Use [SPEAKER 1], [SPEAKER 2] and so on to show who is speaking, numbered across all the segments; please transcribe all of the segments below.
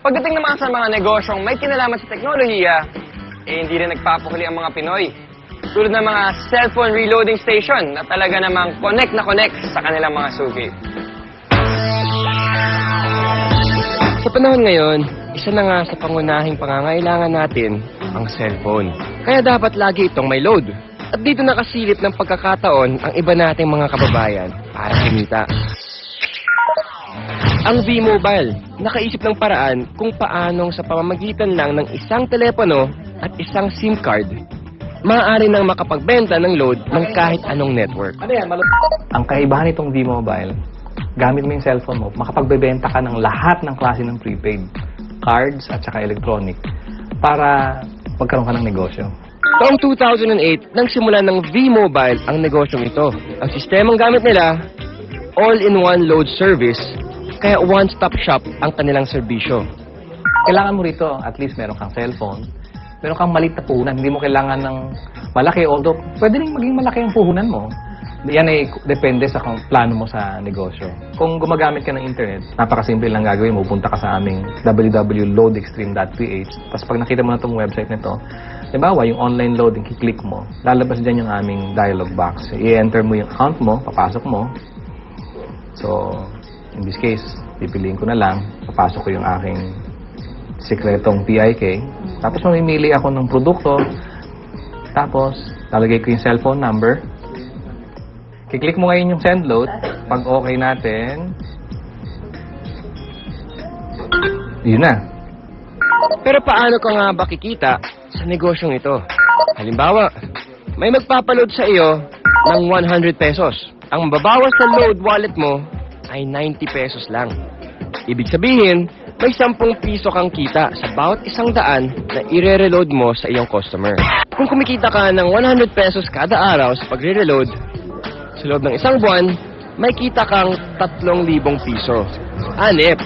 [SPEAKER 1] Pagdating naman sa mga negosyong may kinalaman sa teknolohiya, hindi rin nagpapahuli ang mga Pinoy. Tulad ng mga cellphone reloading station na talaga namang connect na connect sa kanilang mga suki. Sa panahon ngayon, isa na nga sa pangunahing pangangailangan natin ang cellphone. Kaya dapat lagi itong may load. At dito nakasilip ng pagkakataon ang iba nating mga kababayan para kumita. Ang V-Mobile, nakaisip ng paraan kung paanong sa pamamagitan lang ng isang telepono at isang SIM card, maaari nang makapagbenta ng load ng kahit anong network.
[SPEAKER 2] Ang kaibahan nitong V-Mobile, gamit mo yung cellphone mo, makapagbebenta ka ng lahat ng klase ng prepaid, cards at saka electronic, para magkaroon ka ng negosyo.
[SPEAKER 1] Taong 2008, nang simulan ng V-Mobile ang negosyong ito. Ang sistemang gamit nila, all-in-one load service, kaya one-stop shop ang kanilang serbisyo.
[SPEAKER 2] Kailangan mo rito, at least meron kang cellphone, meron kang maliit na puhunan, hindi mo kailangan ng malaki, although pwede rin maging malaki ang puhunan mo. Yan ay depende sa plano mo sa negosyo. Kung gumagamit ka ng internet, napakasimple lang gagawin mo. Punta ka sa aming www.loadextreme.ph. Tapos pag nakita mo na itong website nito, halimbawa, yung online loading, kiklik mo, lalabas dyan yung aming dialog box. I-enter mo yung account mo, papasok mo. So, in this case, pipiliin ko na lang, papasok ko yung aking sikretong PIK. Tapos mamimili ako ng produkto. Tapos, lalagay ko yung cellphone number. Kiklik mo ngayon yung send load. Pag okay natin, yun na.
[SPEAKER 1] Pero paano ka nga ba kikita sa negosyong ito? Halimbawa, may magpapaload sa iyo ng 100 pesos. Ang mababawas sa load wallet mo ay 90 pesos lang. Ibig sabihin, may 10 piso kang kita sa bawat 100 na i-reload mo sa iyong customer. Kung kumikita ka ng 100 pesos kada araw sa pagre-reload, sa loob ng 1 buwan, may kita kang 3,000 piso. Anip,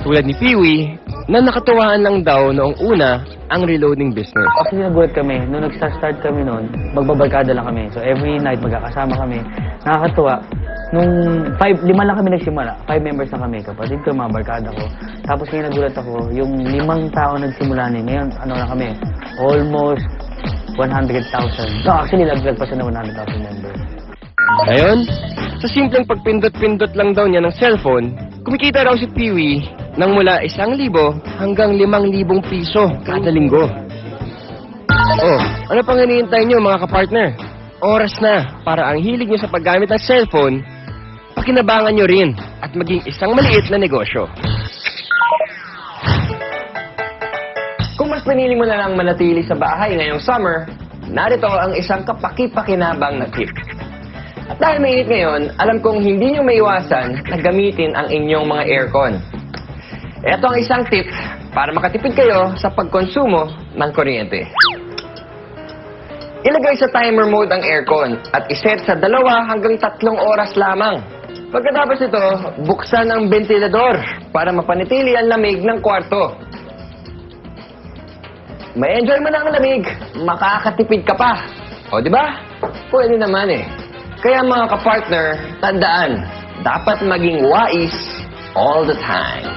[SPEAKER 1] tulad ni Peewee, na nakatuwaan lang daw noong una ang reloading business.
[SPEAKER 3] Actually, nagulat kami. Nung nag-start kami noon, magbabarkada lang kami. So, every night, magkakasama kami. Nakakatuwa. Nung 5 lang kami nagsimula. 5 members na kami. Kapatid ko, mga barkada ko. Tapos ngayon nagulat ako, yung 5 tao nagsimula na. Ngayon, ano na kami? Almost 100,000. No, actually, naglag pa siya ng 100,000 members.
[SPEAKER 1] Ngayon, sa simpleng pagpindot-pindot lang daw niya ng cellphone, kumikita raw si Peewee ng mula 1,000 hanggang 5,000 piso kada linggo. Oh, ano pang hinihintay niyo mga kapartner? Oras na para ang hilig niyo sa paggamit ng cellphone, pakinabangan niyo rin at maging isang maliit na negosyo. Kung mas pinili mo na lang manatili sa bahay ngayong summer, narito ang isang kapaki-pakinabang na tip. At dahil mainit ngayon, alam kong hindi nyo maiwasan na gamitin ang inyong mga aircon. Ito ang isang tip para makatipid kayo sa pagkonsumo ng kuryente. Ilagay sa timer mode ang aircon at iset sa 2 hanggang 3 oras lamang. Pagkatapos ito, buksan ang ventilador para mapanatili ang lamig ng kwarto. May enjoy mo na ang lamig, makakatipid ka pa. O, di ba? Pwede naman eh. Kaya mga kapartner, tandaan, dapat maging wais all the time.